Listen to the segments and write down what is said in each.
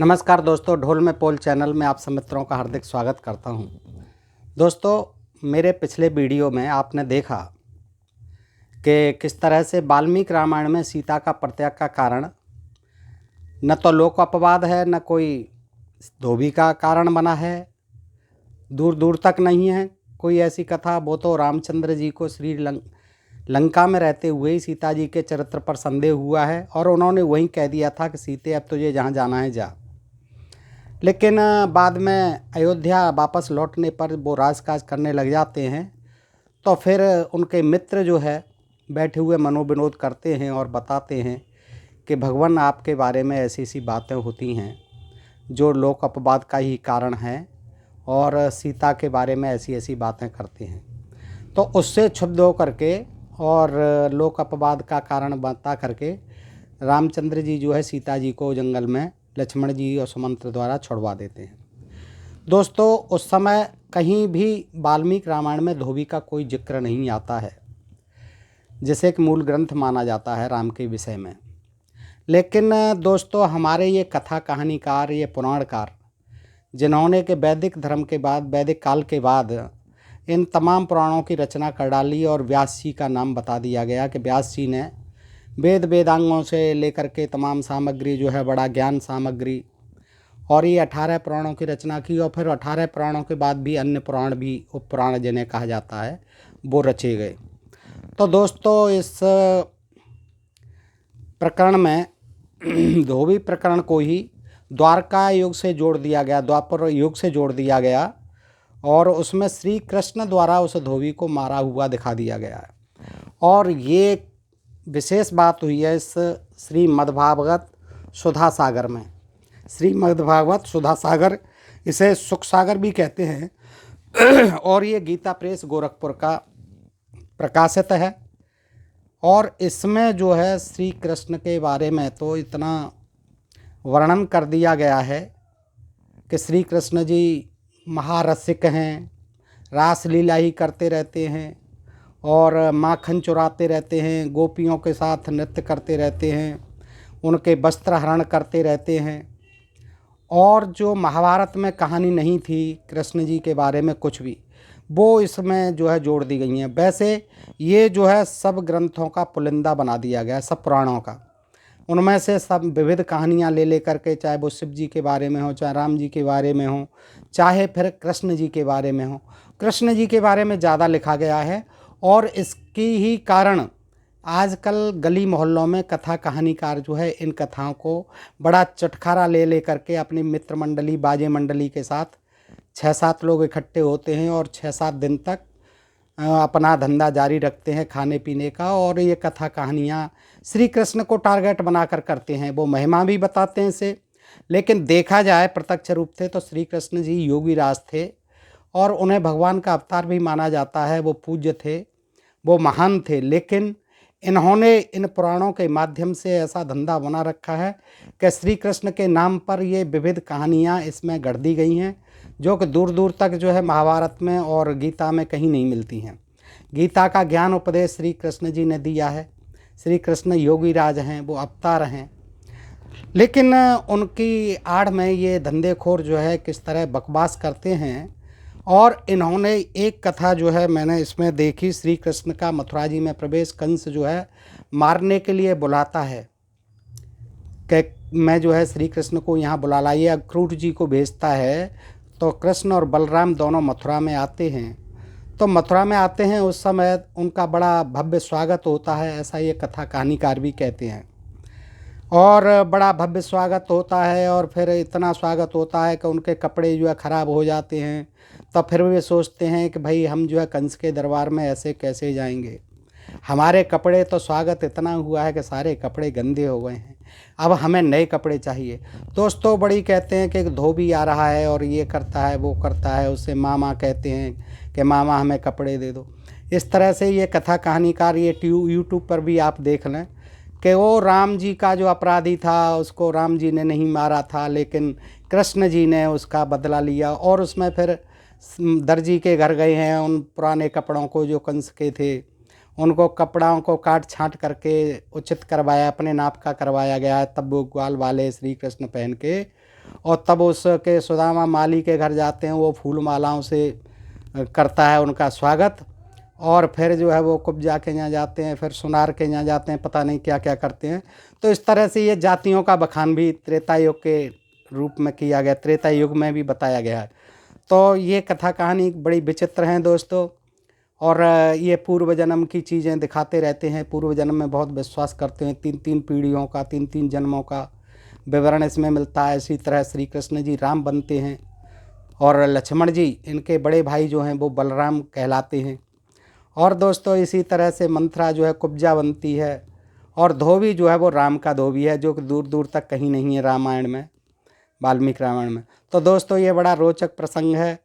नमस्कार दोस्तों, ढोल में पोल चैनल में आप सब मित्रों का हार्दिक स्वागत करता हूं। दोस्तों, मेरे पिछले वीडियो में आपने देखा कि किस तरह से वाल्मीकि रामायण में सीता का परित्याग का कारण न तो लोक अपवाद है, न कोई धोबी का कारण बना है, दूर दूर तक नहीं है कोई ऐसी कथा। वो तो रामचंद्र जी को लंका में रहते हुए ही सीता जी के चरित्र पर संदेह हुआ है और उन्होंने वहीं कह दिया था कि सीते अब तुझे जहाँ जाना है जा। लेकिन बाद में अयोध्या वापस लौटने पर वो राजकाज करने लग जाते हैं, तो फिर उनके मित्र जो है बैठे हुए मनोविनोद करते हैं और बताते हैं कि भगवान आपके बारे में ऐसी ऐसी बातें होती हैं जो लोक अपवाद का ही कारण है और सीता के बारे में ऐसी ऐसी बातें करते हैं। तो उससे क्षुब्ध होकर के और लोक अपवाद का कारण बता करके रामचंद्र जी जो है सीता जी को जंगल में लक्ष्मण जी और सुमंत्र द्वारा छुड़वा देते हैं। दोस्तों, उस समय कहीं भी वाल्मीकि रामायण में धोबी का कोई जिक्र नहीं आता है, जिसे एक मूल ग्रंथ माना जाता है राम के विषय में। लेकिन दोस्तों, हमारे ये कथा कहानीकार, ये पुराणकार, जिन्होंने के वैदिक धर्म के बाद, वैदिक काल के बाद इन तमाम पुराणों की रचना कर डाली और व्यास जी का नाम बता दिया गया कि व्यास जी ने वेद वेदांगों से लेकर के तमाम सामग्री जो है, बड़ा ज्ञान सामग्री, और ये 18 पुराणों की रचना की। और फिर 18 पुराणों के बाद भी अन्य पुराण भी, उपपुराण जिन्हें कहा जाता है, वो रचे गए। तो दोस्तों, इस प्रकरण में धोबी प्रकरण को ही द्वारका युग से जोड़ दिया गया, द्वापर युग से जोड़ दिया गया, और उसमें श्री कृष्ण द्वारा उस धोबी को मारा हुआ दिखा दिया गया है। और ये विशेष बात हुई है इस श्रीमद्भागवत सुधा सागर में। श्रीमद्भागवत सुधा सागर, इसे सुख सागर भी कहते हैं और ये गीता प्रेस गोरखपुर का प्रकाशित है। और इसमें जो है श्री कृष्ण के बारे में तो इतना वर्णन कर दिया गया है कि श्री कृष्ण जी महारसिक हैं, रासलीला ही करते रहते हैं और माखन चुराते रहते हैं, गोपियों के साथ नृत्य करते रहते हैं, उनके वस्त्र हरण करते रहते हैं। और जो महाभारत में कहानी नहीं थी कृष्ण जी के बारे में कुछ भी, वो इसमें जो है जोड़ दी गई हैं। वैसे ये जो है सब ग्रंथों का पुलिंदा बना दिया गया है, सब पुराणों का। उनमें से सब विविध कहानियाँ ले करके, चाहे वो शिव जी के बारे में हो, चाहे राम जी के बारे में हो, चाहे फिर कृष्ण जी के बारे में हो। कृष्ण जी के बारे में ज़्यादा लिखा गया है और इसकी ही कारण आजकल गली मोहल्लों में कथा कहानीकार जो है इन कथाओं को बड़ा चटखारा ले करके अपनी मित्र मंडली, बाजे मंडली के साथ 6-7 लोग इकट्ठे होते हैं और 6-7 दिन तक अपना धंधा जारी रखते हैं खाने पीने का। और ये कथा कहानियाँ श्री कृष्ण को टारगेट बनाकर करते हैं। वो महिमा भी बताते हैं इसे, लेकिन देखा जाए प्रत्यक्ष रूप से तो श्री कृष्ण जी योगी राज थे और उन्हें भगवान का अवतार भी माना जाता है। वो पूज्य थे, वो महान थे। लेकिन इन्होंने इन पुराणों के माध्यम से ऐसा धंधा बना रखा है कि श्री कृष्ण के नाम पर ये विविध कहानियाँ इसमें गढ़ दी गई हैं, जो कि दूर दूर तक जो है महाभारत में और गीता में कहीं नहीं मिलती हैं। गीता का ज्ञान उपदेश श्री कृष्ण जी ने दिया है। श्री कृष्ण योगी राज हैं, वो अवतार हैं। लेकिन उनकी आड़ में ये धंधेखोर जो है किस तरह बकवास करते हैं। और इन्होंने एक कथा जो है मैंने इसमें देखी, श्री कृष्ण का मथुरा जी में प्रवेश, कंस जो है मारने के लिए बुलाता है कि मैं जो है श्री कृष्ण को यहाँ बुला लाइए। अक्रूर जी को भेजता है, तो कृष्ण और बलराम दोनों मथुरा में आते हैं। तो मथुरा में आते हैं, उस समय उनका बड़ा भव्य स्वागत होता है, ऐसा ये कथा कहानीकार भी कहते हैं। और बड़ा भव्य स्वागत होता है और फिर इतना स्वागत होता है कि उनके कपड़े जो है ख़राब हो जाते हैं। तो फिर वे सोचते हैं कि भाई हम जो है कंस के दरबार में ऐसे कैसे जाएंगे, हमारे कपड़े तो स्वागत इतना हुआ है कि सारे कपड़े गंदे हो गए हैं, अब हमें नए कपड़े चाहिए। दोस्तों, बड़ी कहते हैं कि एक धोबी आ रहा है और ये करता है वो करता है, उससे मामा कहते हैं कि मामा हमें कपड़े दे दो। इस तरह से ये कथा कहानीकार, ये यूट्यूब पर भी आप देख लें कि वो राम जी का जो अपराधी था उसको राम जी ने नहीं मारा था, लेकिन कृष्ण जी ने उसका बदला लिया। और उसमें फिर दर्जी के घर गए हैं, उन पुराने कपड़ों को जो कंस के थे उनको कपड़ों को काट छांट करके उचित करवाया, अपने नाप का करवाया गया है। तब वो ग्वाल वाले श्री कृष्ण पहन के और तब उसके सुदामा माली के घर जाते हैं। वो फूल मालाओं से करता है उनका स्वागत। और फिर जो है वो कुब्जा के यहाँ जाते हैं, फिर सुनार के यहाँ जाते हैं, पता नहीं क्या क्या करते हैं। तो इस तरह से ये जातियों का बखान भी त्रेता युग के रूप में किया गया, त्रेता युग में भी बताया गया है। तो ये कथा कहानी बड़ी विचित्र हैं दोस्तों। और ये पूर्व जन्म की चीज़ें दिखाते रहते हैं, पूर्व जन्म में बहुत विश्वास करते हैं। 3-3 पीढ़ियों का, 3-3 जन्मों का विवरण इसमें मिलता है। इसी तरह श्री कृष्ण जी राम बनते हैं और लक्ष्मण जी इनके बड़े भाई जो हैं वो बलराम कहलाते हैं। और दोस्तों इसी तरह से मंथरा जो है कुब्जा बनती है और धोबी जो है वो राम का धोबी है, जो कि दूर दूर तक कहीं नहीं है रामायण में, वाल्मीकि रामायण में। तो दोस्तों ये बड़ा रोचक प्रसंग है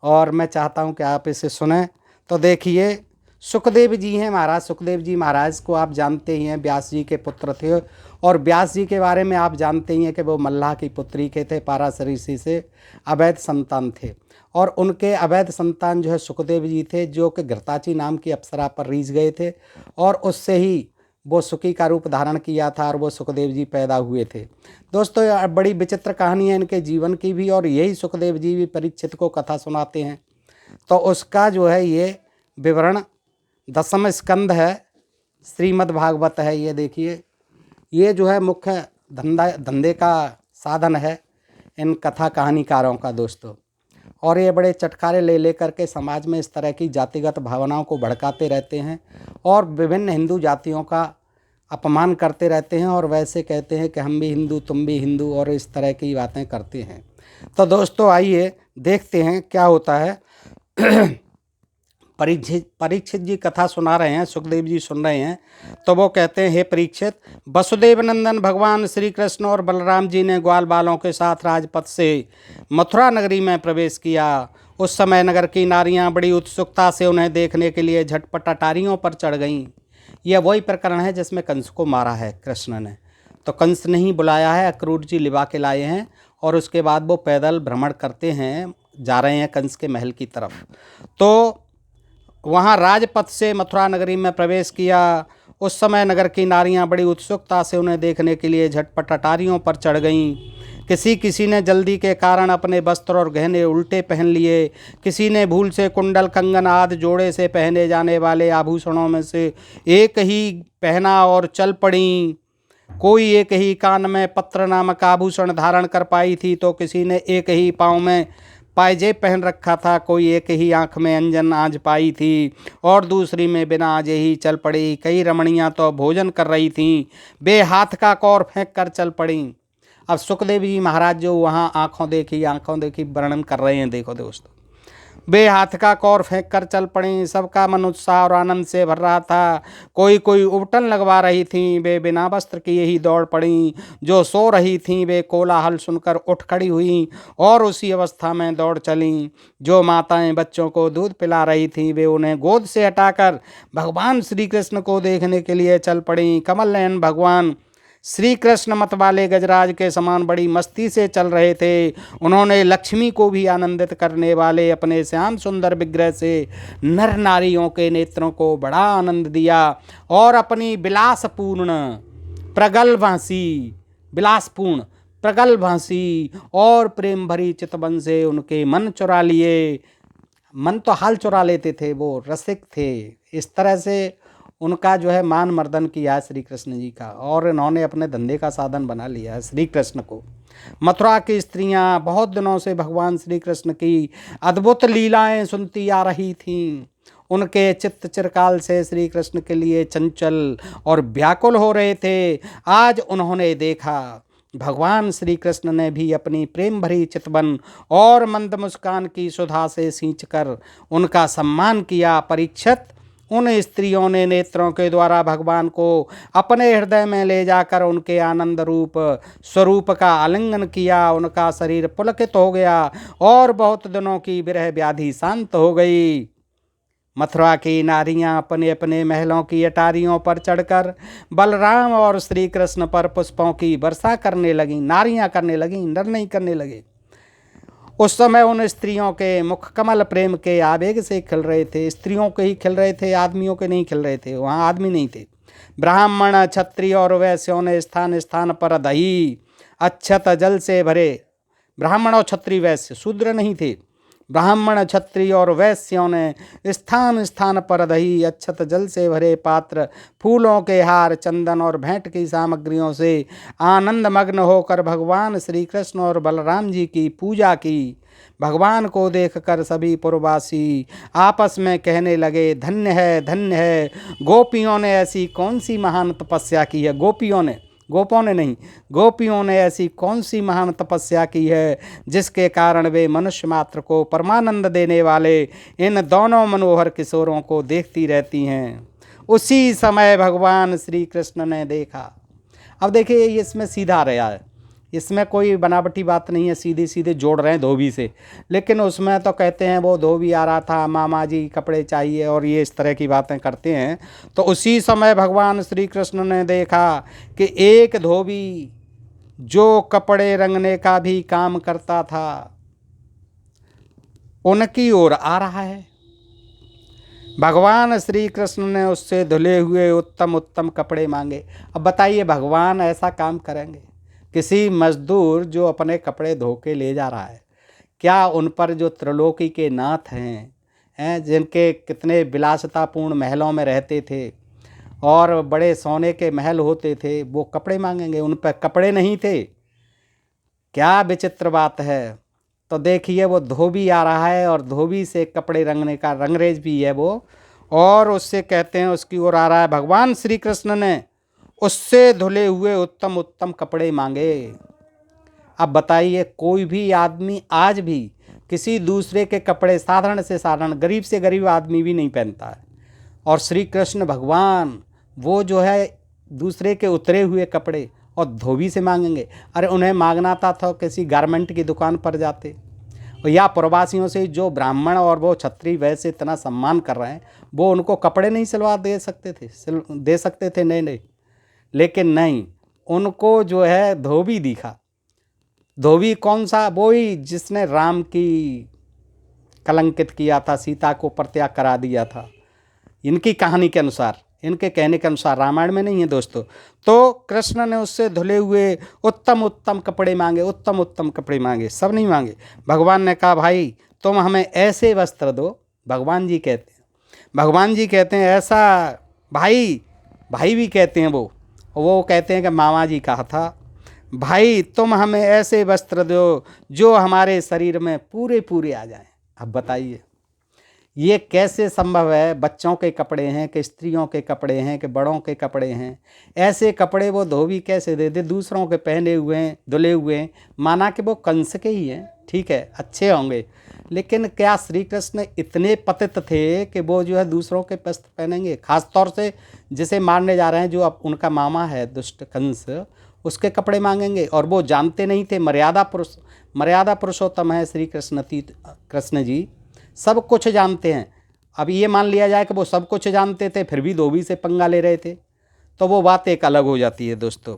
और मैं चाहता हूँ कि आप इसे सुनें। तो देखिए, सुखदेव जी हैं महाराज। सुखदेव जी महाराज को आप जानते ही हैं, व्यास जी के पुत्र थे। और व्यास जी के बारे में आप जानते ही हैं कि वो मल्लाह की पुत्री के थे, पाराशर ऋषि से अवैध संतान थे। और उनके अवैध संतान जो है सुखदेव जी थे, जो कि घृताची नाम की अप्सरा पर रीझ गए थे और उससे ही वो सुखी का रूप धारण किया था और वो सुखदेव जी पैदा हुए थे। दोस्तों बड़ी विचित्र कहानी है इनके जीवन की भी, और यही सुखदेव जी भी परीक्षित को कथा सुनाते हैं। तो उसका जो है ये विवरण 10वें स्कंद है, श्रीमद् भागवत है। ये देखिए, ये जो है मुख्य धंधे का साधन है इन कथा कहानीकारों का दोस्तों। और ये बड़े चटखारे ले लेकर के समाज में इस तरह की जातिगत भावनाओं को भड़काते रहते हैं और विभिन्न हिंदू जातियों का अपमान करते रहते हैं और वैसे कहते हैं कि हम भी हिंदू, तुम भी हिंदू, और इस तरह की बातें करते हैं। तो दोस्तों आइए देखते हैं क्या होता है। परीक्षित जी कथा सुना रहे हैं, सुखदेव जी सुन रहे हैं। तो वो कहते हैं, हे परीक्षित, वसुदेव नंदन भगवान श्री कृष्ण और बलराम जी ने ग्वाल बालों के साथ राजपथ से मथुरा नगरी में प्रवेश किया। उस समय नगर की नारियां बड़ी उत्सुकता से उन्हें देखने के लिए झटपट अटारियों पर चढ़ गईं। यह वही प्रकरण है जिसमें कंस को मारा है कृष्ण ने। तो कंस ने ही बुलाया है, अक्रूर जी लिवा के लाए हैं और उसके बाद वो पैदल भ्रमण करते हैं, जा रहे हैं कंस के महल की तरफ। तो वहाँ राजपथ से मथुरा नगरी में प्रवेश किया। उस समय नगर की नारियां बड़ी उत्सुकता से उन्हें देखने के लिए झटपट अटारियों पर चढ़ गईं। किसी किसी ने जल्दी के कारण अपने वस्त्र और गहने उल्टे पहन लिए, किसी ने भूल से कुंडल, कंगन आदि जोड़े से पहने जाने वाले आभूषणों में से एक ही पहना और चल पड़ी। कोई एक ही कान में पत्र नामक आभूषण धारण कर पाई थी, तो किसी ने एक ही पाँव में पायजेब पहन रखा था। कोई एक ही आंख में अंजन आंज पाई थी और दूसरी में बिना आजे ही चल पड़ी। कई रमणियाँ तो भोजन कर रही थीं, वे हाथ का कौर फेंक कर चल पड़ी। अब सुखदेव जी महाराज जो वहाँ आंखों देखी वर्णन कर रहे हैं। देखो दोस्तों, वे हाथ का कौर फेंक कर चल पड़ी। सबका मन उत्साह और आनंद से भर रहा था। कोई कोई उबटन लगवा रही थीं, वे बिना वस्त्र किए ही दौड़ पड़ी। जो सो रही थीं वे कोलाहल सुनकर उठ खड़ी हुईं और उसी अवस्था में दौड़ चलीं। जो माताएं बच्चों को दूध पिला रही थीं वे उन्हें गोद से हटाकर भगवान श्री कृष्ण को देखने के लिए चल पड़ीं। कमल नयन भगवान श्री कृष्ण मत वाले गजराज के समान बड़ी मस्ती से चल रहे थे। उन्होंने लक्ष्मी को भी आनंदित करने वाले अपने श्याम सुंदर विग्रह से नर नारियों के नेत्रों को बड़ा आनंद दिया और अपनी विलासपूर्ण प्रगल्भांसी और प्रेम भरी चितवन से उनके मन चुरा लिए। मन तो हाल चुरा लेते थे, वो रसिक थे। इस तरह से उनका जो है मान मर्दन किया है श्री कृष्ण जी का, और इन्होंने अपने धंधे का साधन बना लिया है श्री कृष्ण को। मथुरा की स्त्रियां बहुत दिनों से भगवान श्री कृष्ण की अद्भुत लीलाएं सुनती आ रही थीं। उनके चित्त चिरकाल से श्री कृष्ण के लिए चंचल और व्याकुल हो रहे थे। आज उन्होंने देखा भगवान श्री कृष्ण ने भी अपनी प्रेम भरी चितवन और मंद मुस्कान की सुधा से सींचकर उनका सम्मान किया। परीक्षित, उन स्त्रियों ने नेत्रों के द्वारा भगवान को अपने हृदय में ले जाकर उनके आनंद रूप स्वरूप का आलिंगन किया। उनका शरीर पुलकित हो गया और बहुत दिनों की विरह व्याधि शांत हो गई। मथुरा की नारियां अपने अपने महलों की अटारियों पर चढ़कर बलराम और श्री कृष्ण पर पुष्पों की वर्षा करने लगीं। नारियां करने लगीं, नर नहीं करने लगे। उस समय उन स्त्रियों के मुख कमल प्रेम के आवेग से खिल रहे थे। स्त्रियों के ही खिल रहे थे, आदमियों के नहीं खिल रहे थे, वहाँ आदमी नहीं थे। ब्राह्मण क्षत्रिय और वैश्यों ने स्थान स्थान पर दही अक्षत जल से भरे। ब्राह्मण और क्षत्रिय वैश्य, शूद्र नहीं थे। ब्राह्मण क्षत्रिय और वैश्यों ने स्थान स्थान पर दही अक्षत जल से भरे पात्र, फूलों के हार, चंदन और भेंट की सामग्रियों से आनंद मग्न होकर भगवान श्री कृष्ण और बलराम जी की पूजा की। भगवान को देखकर सभी पुरवासी आपस में कहने लगे, धन्य है, धन्य है। गोपियों ने ऐसी कौन सी महान तपस्या की है। गोपियों ने, गोपों ने नहीं, गोपियों ने ऐसी कौन सी महान तपस्या की है जिसके कारण वे मनुष्य मात्र को परमानंद देने वाले इन दोनों मनोहर किशोरों को देखती रहती हैं। उसी समय भगवान श्री कृष्ण ने देखा। अब देखिए, ये इसमें सीधा रहा है, इसमें कोई बनावटी बात नहीं है, सीधे सीधे जोड़ रहे हैं धोबी से। लेकिन उसमें तो कहते हैं वो धोबी आ रहा था, मामा जी कपड़े चाहिए, और ये इस तरह की बातें करते हैं। तो उसी समय भगवान श्री कृष्ण ने देखा कि एक धोबी जो कपड़े रंगने का भी काम करता था उनकी ओर आ रहा है। भगवान श्री कृष्ण ने उससे धुले हुए उत्तम उत्तम कपड़े मांगे। अब बताइए, भगवान ऐसा काम करेंगे? किसी मजदूर जो अपने कपड़े धो के ले जा रहा है, क्या उन पर जो त्रिलोकी के नाथ हैं जिनके कितने विलासितापूर्ण महलों में रहते थे और बड़े सोने के महल होते थे, वो कपड़े मांगेंगे? उन पर कपड़े नहीं थे। क्या विचित्र बात है। तो देखिए, वो धोबी आ रहा है और धोबी से कपड़े रंगने का रंगरेज भी है वो, और उससे कहते हैं उसकी ओर आ रहा है। भगवान श्री कृष्ण ने उससे धुले हुए उत्तम उत्तम कपड़े मांगे। अब बताइए, कोई भी आदमी आज भी किसी दूसरे के कपड़े साधारण से साधारण, गरीब से गरीब आदमी भी नहीं पहनता है, और श्री कृष्ण भगवान वो जो है दूसरे के उतरे हुए कपड़े और धोबी से मांगेंगे? अरे उन्हें मांगना था तो किसी गारमेंट की दुकान पर जाते, या प्रवासियों से जो ब्राह्मण और वो क्षत्रिय वैसे इतना सम्मान कर रहे हैं, वो उनको कपड़े नहीं सिलवा दे सकते थे? नहीं, लेकिन नहीं, उनको जो है धोबी दिखा। धोबी कौन सा? वो ही जिसने राम की कलंकित किया था, सीता को परित्याग करा दिया था। इनकी कहानी के अनुसार, इनके कहने के अनुसार, रामायण में नहीं है दोस्तों। तो कृष्ण ने उससे धुले हुए उत्तम उत्तम कपड़े मांगे, उत्तम उत्तम कपड़े मांगे, सब नहीं मांगे। भगवान ने कहा, भाई तुम हमें ऐसे वस्त्र दो। भगवान जी कहते हैं ऐसा, भाई भी कहते हैं वो कहते हैं कि मामा जी कहा था, भाई तुम हमें ऐसे वस्त्र दो जो हमारे शरीर में पूरे पूरे आ जाएं। अब बताइए, ये कैसे संभव है? बच्चों के कपड़े हैं कि स्त्रियों के कपड़े हैं कि बड़ों के कपड़े हैं? ऐसे कपड़े वो धोबी कैसे दे दे? दूसरों के पहने हुए हैं, धुले हुए हैं। माना कि वो कंस के ही हैं, ठीक है, अच्छे होंगे, लेकिन क्या श्री कृष्ण इतने पतित थे कि वो जो है दूसरों के वस्त्र पहनेंगे? खास तौर से जिसे मारने जा रहे हैं, जो अब उनका मामा है दुष्ट कंस, उसके कपड़े मांगेंगे? और वो जानते नहीं थे, मर्यादा पुरुषोत्तम है श्री कृष्ण जी, सब कुछ जानते हैं। अब ये मान लिया जाए कि वो सब कुछ जानते थे फिर भी धोबी से पंगा ले रहे थे, तो वो बात एक अलग हो जाती है दोस्तों,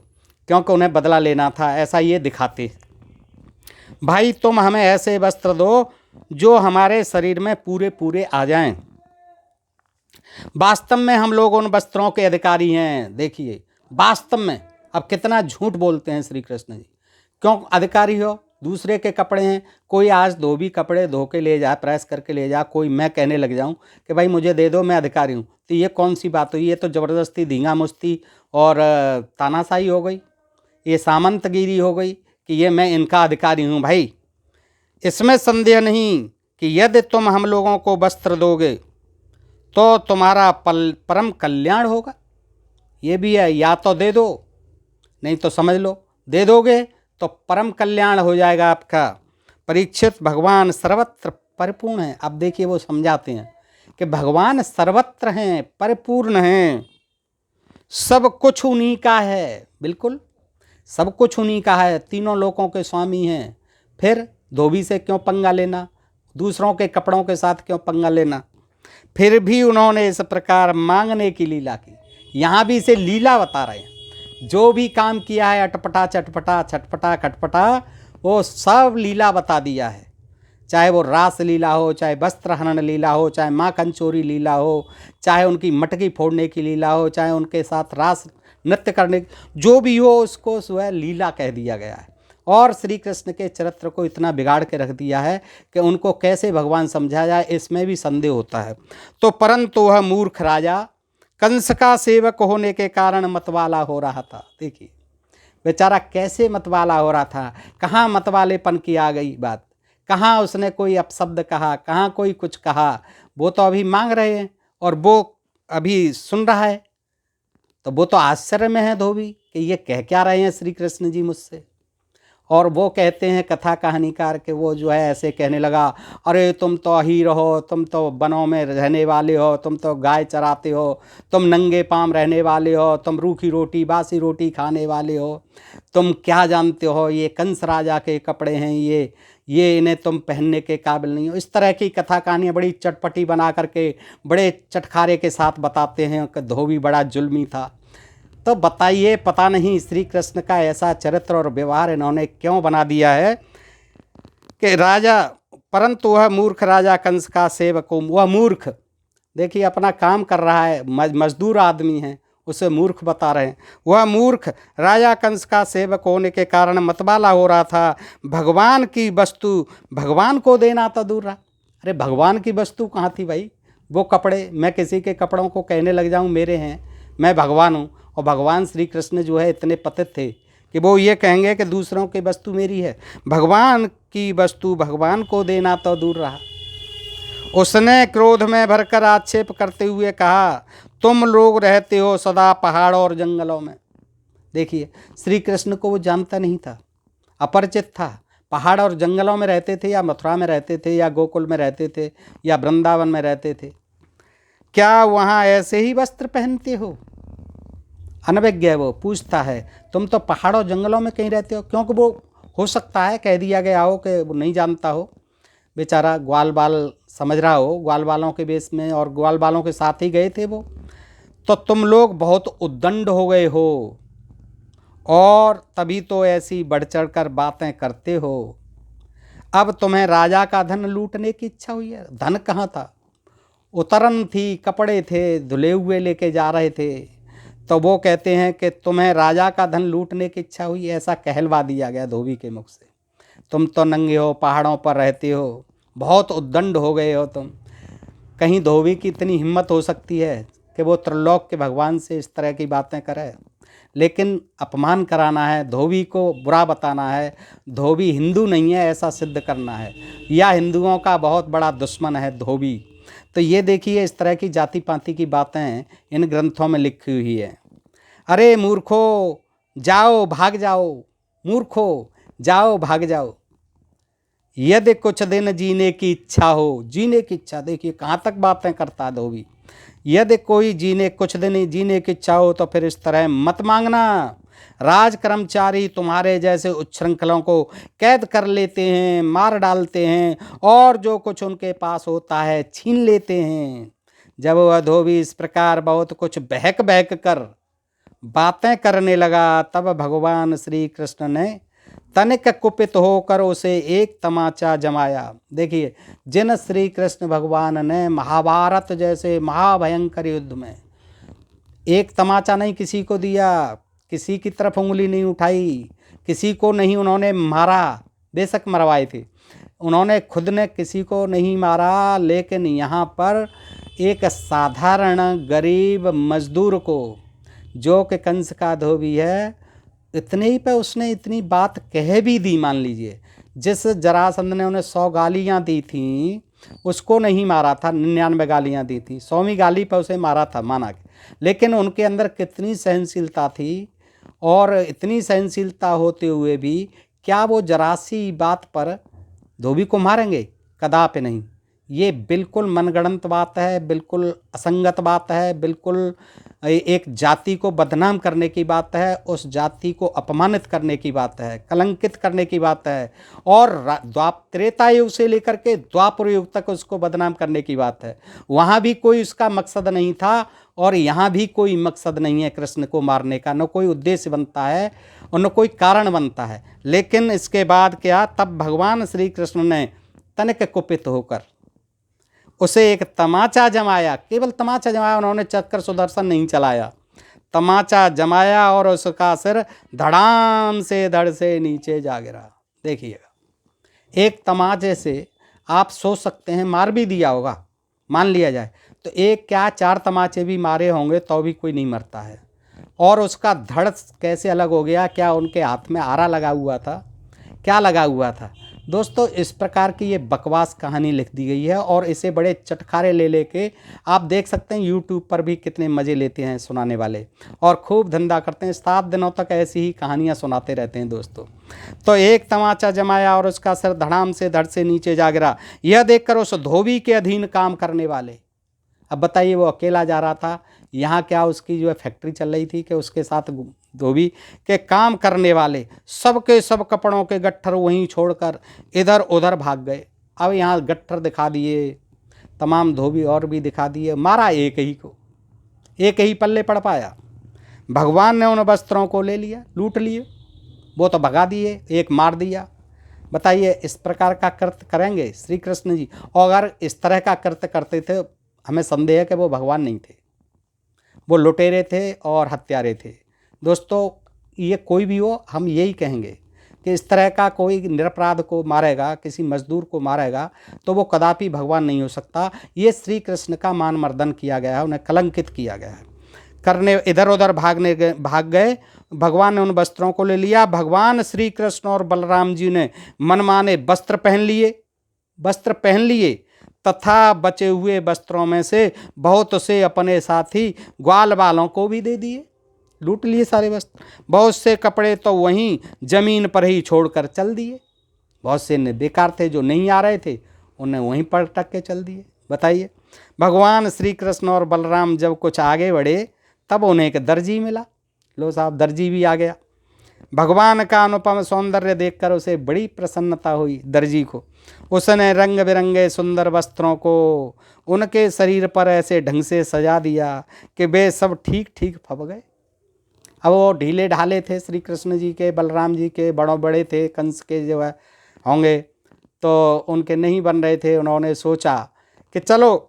क्योंकि उन्हें बदला लेना था, ऐसा ये दिखाते। भाई तुम हमें ऐसे वस्त्र दो जो हमारे शरीर में पूरे पूरे आ जाएं। वास्तव में हम लोग उन वस्त्रों के अधिकारी हैं। देखिए, वास्तव में अब कितना झूठ बोलते हैं श्री कृष्ण जी। क्यों अधिकारी हो? दूसरे के कपड़े हैं। कोई आज धोबी कपड़े धो के ले जाए, प्रेस करके ले जाए, कोई मैं कहने लग जाऊं कि भाई मुझे दे दो, मैं अधिकारी हूं, तो ये कौन सी बात हुई? ये तो ज़बरदस्ती, धींगा मुश्ती और तानाशाही हो गई, ये सामंतगिरी हो गई कि ये मैं इनका अधिकारी हूं। भाई इसमें संदेह नहीं कि यदि तुम हम लोगों को वस्त्र दोगे तो तुम्हारा परम कल्याण होगा। ये भी है, या तो दे दो, नहीं तो समझ लो दे दोगे तो परम कल्याण हो जाएगा आपका। परीक्षित, भगवान सर्वत्र परिपूर्ण है। अब देखिए, वो समझाते हैं कि भगवान सर्वत्र हैं, परिपूर्ण हैं, सब कुछ उन्हीं का है। बिल्कुल सब कुछ उन्हीं का है, तीनों लोकों के स्वामी हैं। फिर धोबी से क्यों पंगा लेना? दूसरों के कपड़ों के साथ क्यों पंगा लेना? फिर भी उन्होंने इस प्रकार मांगने की लीला की। यहाँ भी इसे लीला बता रहे हैं। जो भी काम किया है, अटपटा चटपटा छटपटा खटपटा, वो सब लीला बता दिया है। चाहे वो रास लीला हो, चाहे वस्त्र हनन लीला हो, चाहे माँ कंचोरी लीला हो, चाहे उनकी मटकी फोड़ने की लीला हो, चाहे उनके साथ रास नृत्य करने, जो भी हो उसको जो है लीला कह दिया गया है। और श्री कृष्ण के चरित्र को इतना बिगाड़ के रख दिया है कि उनको कैसे भगवान समझा जाए, इसमें भी संदेह होता है। तो परंतु वह मूर्ख राजा कंस का सेवक होने के कारण मतवाला हो रहा था। देखिए बेचारा कैसे मतवाला हो रहा था, कहाँ मतवालेपन की आ गई बात, कहाँ उसने कोई अपशब्द कहा, कहाँ कोई कुछ कहा। वो तो अभी मांग रहे हैं और वो अभी सुन रहा है, तो वो तो आश्चर्य में है धोबी कि ये कह क्या रहे हैं श्री कृष्ण जी मुझसे। और वो कहते हैं कथा कहानीकार के वो जो है ऐसे कहने लगा, अरे तुम तो अहीर हो, तुम तो वनों में रहने वाले हो, तुम तो गाय चराते हो, तुम नंगे पाँव रहने वाले हो, तुम रूखी रोटी बासी रोटी खाने वाले हो, तुम क्या जानते हो, ये कंस राजा के कपड़े हैं, ये इन्हें तुम पहनने के काबिल नहीं हो। इस तरह की कथा कहानियाँ बड़ी चटपटी बना करके बड़े चटखारे के साथ बताते हैं कि धोबी बड़ा जुल्मी था। तो बताइए, पता नहीं श्री कृष्ण का ऐसा चरित्र और व्यवहार इन्होंने क्यों बना दिया है कि राजा, परंतु वह मूर्ख राजा कंस का सेवक, वह मूर्ख, देखिए अपना काम कर रहा है, मजदूर आदमी है, उसे मूर्ख बता रहे हैं। वह मूर्ख राजा कंस का सेवक होने के कारण मतवाला हो रहा था। भगवान की वस्तु भगवान को देना तो दूर रहा। अरे भगवान की वस्तु कहाँ थी भाई? वो कपड़े, मैं किसी के कपड़ों को कहने लग जाऊँ मेरे हैं, मैं भगवान हूँ, और भगवान श्री कृष्ण जो है इतने पतित थे कि वो ये कहेंगे कि दूसरों की वस्तु मेरी है। भगवान की वस्तु भगवान को देना तो दूर रहा। उसने क्रोध में भरकर आक्षेप करते हुए कहा, तुम लोग रहते हो सदा पहाड़ों और जंगलों में। देखिए श्री कृष्ण को वो जानता नहीं था, अपरिचित था। पहाड़ और जंगलों में रहते थे, या मथुरा में रहते थे, या गोकुल में रहते थे, या वृंदावन में रहते थे। क्या वहाँ ऐसे ही वस्त्र पहनते हो? अनभिज्ञ है वो, पूछता है तुम तो पहाड़ों जंगलों में कहीं रहते हो। क्योंकि वो हो सकता है कह दिया गया हो कि वो नहीं जानता हो, बेचारा ग्वाल बाल समझ रहा हो, ग्वाल बालों के बेस में, और ग्वाल बालों के साथ ही गए थे वो। तो तुम लोग बहुत उद्दंड हो गए हो और तभी तो ऐसी बढ़ चढ़ कर बातें करते हो। अब तुम्हें राजा का धन लूटने की इच्छा हुई है। धन कहाँ था? उतरन थी, कपड़े थे, धुले हुए लेके जा रहे थे। तो वो कहते हैं कि तुम्हें राजा का धन लूटने की इच्छा हुई, ऐसा कहलवा दिया गया धोबी के मुख से। तुम तो नंगे हो, पहाड़ों पर रहते हो, बहुत उद्दंड हो गए हो तुम। कहीं धोबी की इतनी हिम्मत हो सकती है कि वो त्रिलोक के भगवान से इस तरह की बातें करे? लेकिन अपमान कराना है, धोबी को बुरा बताना है, धोबी हिंदू नहीं है ऐसा सिद्ध करना है, या हिंदुओं का बहुत बड़ा दुश्मन है धोबी। तो ये देखिए इस तरह की जाति पाति की बातें इन ग्रंथों में लिखी हुई है। अरे मूर्खो जाओ भाग जाओ, मूर्खो जाओ भाग जाओ, यदि कुछ दिन जीने की इच्छा हो। जीने की इच्छा, देखिए कहाँ तक बातें करता है धोबी। यदि कोई कुछ दिन जीने की इच्छा हो तो फिर इस तरह मत मांगना। राज कर्मचारी तुम्हारे जैसे उच्छृंखलों को कैद कर लेते हैं, मार डालते हैं, और जो कुछ उनके पास होता है छीन लेते हैं। जब वह धोबी इस प्रकार बहुत कुछ बहक बहक कर बातें करने लगा, तब भगवान श्री कृष्ण ने तनिक कुपित होकर उसे एक तमाचा जमाया। देखिए जिन श्री कृष्ण भगवान ने महाभारत जैसे महाभयंकर युद्ध में एक तमाचा नहीं किसी को दिया, किसी की तरफ उंगली नहीं उठाई, किसी को नहीं उन्होंने मारा, बेशक मरवाए थे, उन्होंने खुद ने किसी को नहीं मारा, लेकिन यहाँ पर एक साधारण गरीब मजदूर को, जो कि कंस का धोबी है, इतने ही पे उसने इतनी बात कह भी दी। मान लीजिए जिस जरासंध ने उन्हें 100 गालियाँ दी थी उसको नहीं मारा था, 99 गालियाँ दी थी, 100वीं गाली पर उसे मारा था माना के। लेकिन उनके अंदर कितनी सहनशीलता थी, और इतनी सहनशीलता होते हुए भी क्या वो जरा सी बात पर धोबी को मारेंगे? कदापि नहीं। ये बिल्कुल मनगढ़ंत बात है, बिल्कुल असंगत बात है, बिल्कुल एक जाति को बदनाम करने की बात है, उस जाति को अपमानित करने की बात है, कलंकित करने की बात है, और त्रेता युग से लेकर के द्वापर युग तक उसको बदनाम करने की बात है। वहाँ भी कोई उसका मकसद नहीं था, और यहाँ भी कोई मकसद नहीं है कृष्ण को मारने का, न कोई उद्देश्य बनता है और न कोई कारण बनता है। लेकिन इसके बाद क्या, तब भगवान श्री कृष्ण ने तनिक कुपित होकर उसे एक तमाचा जमाया। केवल तमाचा जमाया, उन्होंने चक्र सुदर्शन नहीं चलाया, तमाचा जमाया और उसका सिर धड़ाम से धड़ से नीचे जा गिरा। देखिएगा, एक तमाचे से आप सोच सकते हैं मार भी दिया होगा, मान लिया जाए तो एक क्या 4 तमाचे भी मारे होंगे तो भी कोई नहीं मरता है। और उसका धड़ कैसे अलग हो गया? क्या उनके हाथ में आरा लगा हुआ था? क्या लगा हुआ था? दोस्तों, इस प्रकार की ये बकवास कहानी लिख दी गई है और इसे बड़े चटखारे ले लेके आप देख सकते हैं यूट्यूब पर भी कितने मज़े लेते हैं सुनाने वाले, और खूब धंधा करते हैं। 7 दिनों तक ऐसी ही कहानियाँ सुनाते रहते हैं दोस्तों। तो एक तमाचा जमाया और उसका सिर धड़ाम से धड़ से नीचे जा गिरा। यह देखकर उस धोबी के अधीन काम करने वाले, अब बताइए वो अकेला जा रहा था, यहाँ क्या उसकी जो है फैक्ट्री चल रही थी कि उसके साथ धोबी के काम करने वाले सबके सब कपड़ों के गट्ठर वहीं छोड़कर इधर उधर भाग गए। अब यहाँ गट्ठर दिखा दिए, तमाम धोबी और भी दिखा दिए, मारा एक ही को, एक ही पल्ले पड़ पाया। भगवान ने उन वस्त्रों को ले लिया, लूट लिए, वो तो भगा दिए, एक मार दिया। बताइए इस प्रकार का कृत्य करेंगे श्री कृष्ण जी? और अगर इस तरह का कृत्य करते थे, हमें संदेह है कि वो भगवान नहीं थे, वो लुटेरे थे और हत्यारे थे। दोस्तों, ये कोई भी हो, हम यही कहेंगे कि इस तरह का कोई निरपराध को मारेगा, किसी मजदूर को मारेगा, तो वो कदापि भगवान नहीं हो सकता। ये श्री कृष्ण का मान मर्दन किया गया है, उन्हें कलंकित किया गया है। करने इधर उधर भाग गए। भगवान ने उन वस्त्रों को ले लिया। भगवान श्री कृष्ण और बलराम जी ने मनमाने वस्त्र पहन लिए तथा बचे हुए वस्त्रों में से बहुत से अपने साथी ग्वाल वालों को भी दे दिए, लूट लिए सारे वस्त्र। बहुत से कपड़े तो वहीं जमीन पर ही छोड़कर चल दिए। बहुत से बेकार थे, जो नहीं आ रहे थे उन्हें वहीं पर टक के चल दिए। बताइए, भगवान श्री कृष्ण और बलराम जब कुछ आगे बढ़े तब उन्हें एक दर्जी मिला। लो साहब, दर्जी भी आ गया। भगवान का अनुपम सौंदर्य देखकर उसे बड़ी प्रसन्नता हुई दर्जी को। उसने रंग बिरंगे सुंदर वस्त्रों को उनके शरीर पर ऐसे ढंग से सजा दिया कि वे सब ठीक ठीक फब गए। अब वो ढीले ढाले थे श्री कृष्ण जी के, बलराम जी के, बड़े थे, कंस के जो है होंगे, तो उनके नहीं बन रहे थे। उन्होंने सोचा कि चलो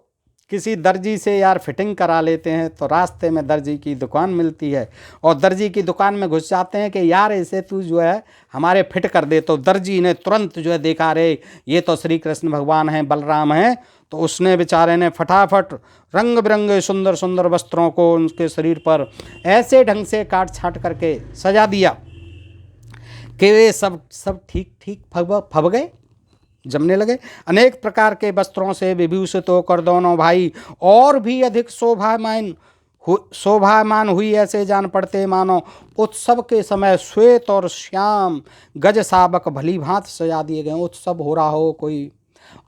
किसी दर्जी से यार फिटिंग करा लेते हैं। तो रास्ते में दर्जी की दुकान मिलती है और दर्जी की दुकान में घुस जाते हैं कि यार इसे तू जो है हमारे फिट कर दे। तो दर्जी ने तुरंत जो है देखा, रे ये तो श्री कृष्ण भगवान हैं, बलराम हैं। तो उसने बेचारे ने फटाफट रंग बिरंगे सुंदर सुंदर वस्त्रों को उनके शरीर पर ऐसे ढंग से काट छाँट करके सजा दिया कि वे सब ठीक ठीक फब गए, जमने लगे। अनेक प्रकार के वस्त्रों से विभूषित होकर दोनों भाई और भी अधिक शोभामान हुई, ऐसे जान पड़ते मानो उत्सव के समय श्वेत और श्याम गज शावक भली भांति सजा दिए गए। उत्सव हो रहा हो कोई,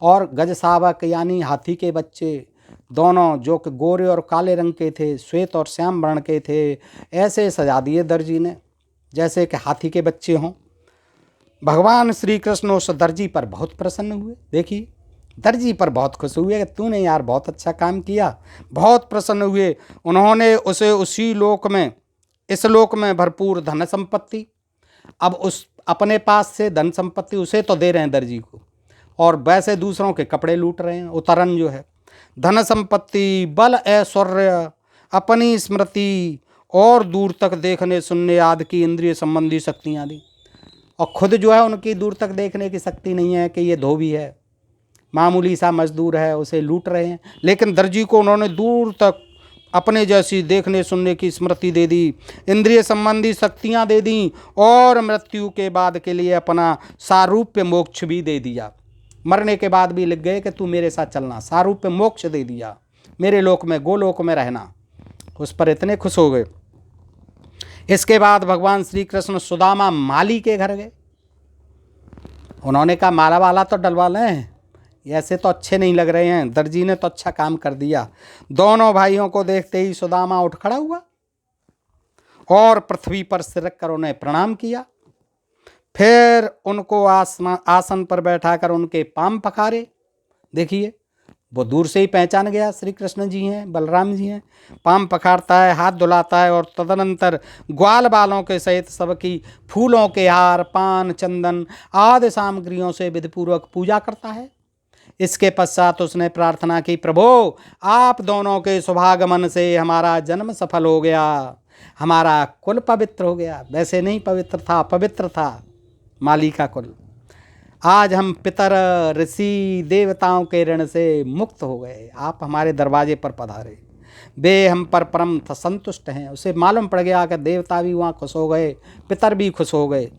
और गज शावक यानी हाथी के बच्चे दोनों, जो कि गोरे और काले रंग के थे, श्वेत और श्याम वर्ण के थे, ऐसे सजा दिए दर्जी ने जैसे कि हाथी के बच्चे हों। भगवान श्री कृष्ण उस दर्जी पर बहुत प्रसन्न हुए। देखिए, दर्जी पर बहुत खुश हुए कि तूने यार बहुत अच्छा काम किया, बहुत प्रसन्न हुए। उन्होंने उसे उसी लोक में, इस लोक में भरपूर धन संपत्ति, अब उस अपने पास से धन संपत्ति उसे तो दे रहे हैं दर्जी को, और वैसे दूसरों के कपड़े लूट रहे हैं। उतरन जो है धन संपत्ति, बल, ऐश्वर्य, अपनी स्मृति और दूर तक देखने सुनने आदि की इंद्रिय संबंधी शक्तियाँ दी। और खुद जो है उनकी दूर तक देखने की शक्ति नहीं है कि ये धोबी है, मामूली सा मजदूर है, उसे लूट रहे हैं। लेकिन दर्जी को उन्होंने दूर तक अपने जैसी देखने सुनने की स्मृति दे दी, इंद्रिय संबंधी शक्तियां दे दी, और मृत्यु के बाद के लिए अपना सारूप्य मोक्ष भी दे दिया। मरने के बाद भी लिख गए कि तू मेरे साथ चलना, सारूप्य मोक्ष दे दिया, मेरे लोक में, गोलोक में रहना। उस पर इतने खुश हो गए। इसके बाद भगवान श्री कृष्ण सुदामा माली के घर गए। उन्होंने कहा माला वाला तो डलवा लें, ऐसे तो अच्छे नहीं लग रहे हैं, दर्जी ने तो अच्छा काम कर दिया। दोनों भाइयों को देखते ही सुदामा उठ खड़ा हुआ और पृथ्वी पर सिर रखकर उन्हें प्रणाम किया। फिर उनको आसन पर बैठाकर उनके पांव पखारे। देखिए, वो दूर से ही पहचान गया श्री कृष्ण जी हैं, बलराम जी हैं। पांव पखारता है, हाथ धुलाता है, और तदनंतर ग्वाल बालों के सहित सबकी फूलों के हार, पान, चंदन आदि सामग्रियों से विधिपूर्वक पूजा करता है। इसके पश्चात उसने प्रार्थना की, प्रभु आप दोनों के शुभागमन से हमारा जन्म सफल हो गया, हमारा कुल पवित्र हो गया। वैसे नहीं पवित्र था, पवित्र था माली का कुल। आज हम पितर ऋषि देवताओं के ऋण से मुक्त हो गए, आप हमारे दरवाजे पर पधारे, वे हम पर परम संतुष्ट हैं। उसे मालूम पड़ गया कि देवता भी वहाँ खुश हो गए, पितर भी खुश हो गए।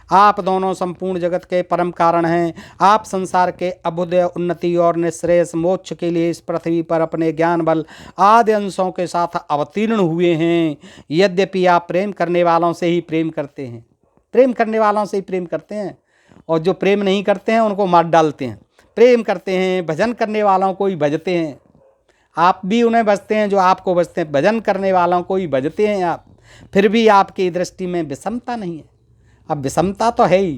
आप दोनों संपूर्ण जगत के परम कारण हैं। आप संसार के अभ्युदय, उन्नति और निःश्रेयस मोक्ष के लिए इस पृथ्वी पर अपने ज्ञान बल आदि अंशों के साथ अवतीर्ण हुए हैं। यद्यपि आप प्रेम करने वालों से ही प्रेम करते हैं, प्रेम करने वालों से ही प्रेम करते हैं, और जो प्रेम नहीं करते हैं उनको मार डालते हैं। प्रेम करते हैं, भजन करने वालों को ही भजते हैं, आप भी उन्हें भजते हैं जो आपको भजते हैं। भजन करने वालों को ही भजते हैं आप, फिर भी आपकी दृष्टि में विषमता नहीं है। अब विषमता तो है ही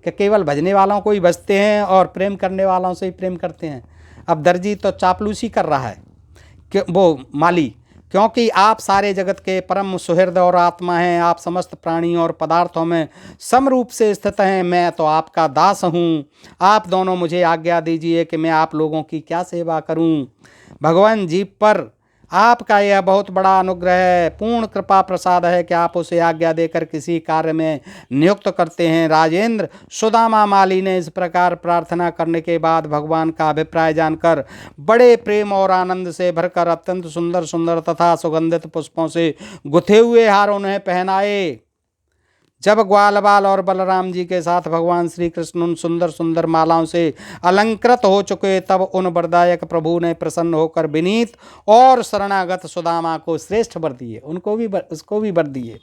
कि केवल भजने वालों को ही भजते हैं और प्रेम करने वालों से ही प्रेम करते हैं। अब दर्जी तो चापलूसी कर रहा है कि वो माली, क्योंकि आप सारे जगत के परम सुहृद और आत्मा हैं। आप समस्त प्राणियों और पदार्थों में समरूप से स्थित हैं। मैं तो आपका दास हूँ। आप दोनों मुझे आज्ञा दीजिए कि मैं आप लोगों की क्या सेवा करूँ। भगवान जी पर आपका यह बहुत बड़ा अनुग्रह है, पूर्ण कृपा प्रसाद है कि आप उसे आज्ञा देकर किसी कार्य में नियुक्त करते हैं। राजेंद्र, सुदामा माली ने इस प्रकार प्रार्थना करने के बाद भगवान का अभिप्राय जानकर बड़े प्रेम और आनंद से भरकर अत्यंत सुंदर सुंदर तथा सुगंधित पुष्पों से गुथे हुए हार उन्हें पहनाए। जब ग्वाल बाल और बलराम जी के साथ भगवान श्री कृष्ण उन सुंदर सुंदर मालाओं से अलंकृत हो चुके, तब उन वरदायक प्रभु ने प्रसन्न होकर विनीत और शरणागत सुदामा को श्रेष्ठ वर दिए, उसको भी वर दिए।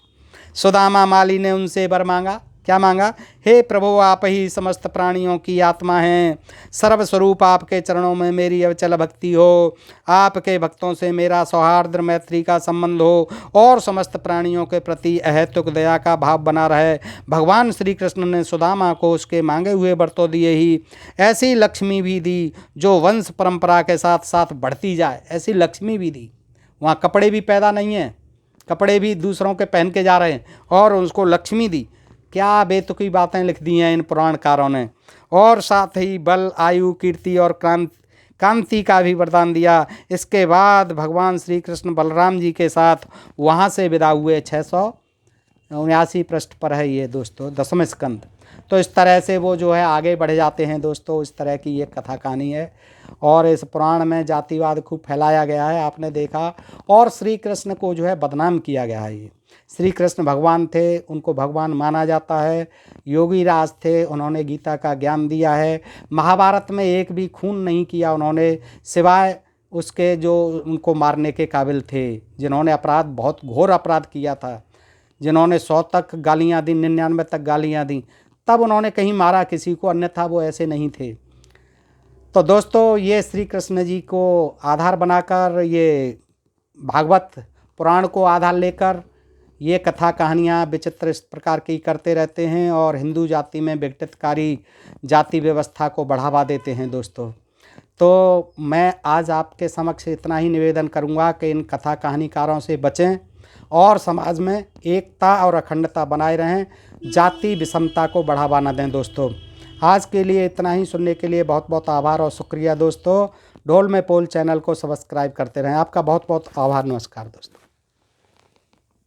सुदामा माली ने उनसे वर मांगा, क्या मांगा? हे प्रभु, आप ही समस्त प्राणियों की आत्मा हैं, सर्वस्वरूप आपके चरणों में मेरी अविचल भक्ति हो, आपके भक्तों से मेरा सौहार्द मैत्री का संबंध हो और समस्त प्राणियों के प्रति अहेतुक दया का भाव बना रहे। भगवान श्री कृष्ण ने सुदामा को उसके मांगे हुए वर तो दिए ही, ऐसी लक्ष्मी भी दी जो वंश परंपरा के साथ साथ बढ़ती जाए, ऐसी लक्ष्मी भी दी। वहाँ कपड़े भी पैदा नहीं हैं, कपड़े भी दूसरों के पहन के जा रहे हैं, और उसको लक्ष्मी दी। क्या बेतुकी बातें लिख दी हैं इन पुराणकारों ने। और साथ ही बल, आयु, कीर्ति और कांति का भी वरदान दिया। इसके बाद भगवान श्री कृष्ण बलराम जी के साथ वहाँ से विदा हुए। 679 पृष्ठ पर है ये दोस्तों, 10वें स्कंद। तो इस तरह से वो जो है आगे बढ़ जाते हैं दोस्तों। इस तरह की ये कथा कहानी है। और इस पुराण में जातिवाद खूब फैलाया गया है, आपने देखा, और श्री कृष्ण को जो है बदनाम किया गया है। ये श्री कृष्ण भगवान थे, उनको भगवान माना जाता है। योगी राज थे, उन्होंने गीता का ज्ञान दिया है। महाभारत में एक भी खून नहीं किया उन्होंने, सिवाय उसके जो उनको मारने के काबिल थे, जिन्होंने अपराध, बहुत घोर अपराध किया था, जिन्होंने 100 तक गालियाँ दी, 99 तक गालियाँ दी, तब उन्होंने कहीं मारा किसी को, अन्यथा वो ऐसे नहीं थे। तो दोस्तों, ये श्री कृष्ण जी को आधार बनाकर, ये भागवत पुराण को आधार लेकर ये कथा कहानियाँ विचित्र इस प्रकार की करते रहते हैं और हिंदू जाति में विघटितकारी जाति व्यवस्था को बढ़ावा देते हैं दोस्तों। तो मैं आज आपके समक्ष इतना ही निवेदन करूँगा कि इन कथा कहानीकारों से बचें और समाज में एकता और अखंडता बनाए रहें, जाति विषमता को बढ़ावा न दें दोस्तों। आज के लिए इतना ही। सुनने के लिए बहुत बहुत आभार और शुक्रिया दोस्तों। ढोल में पोल चैनल को सब्सक्राइब करते रहें। आपका बहुत बहुत आभार। नमस्कार दोस्तों।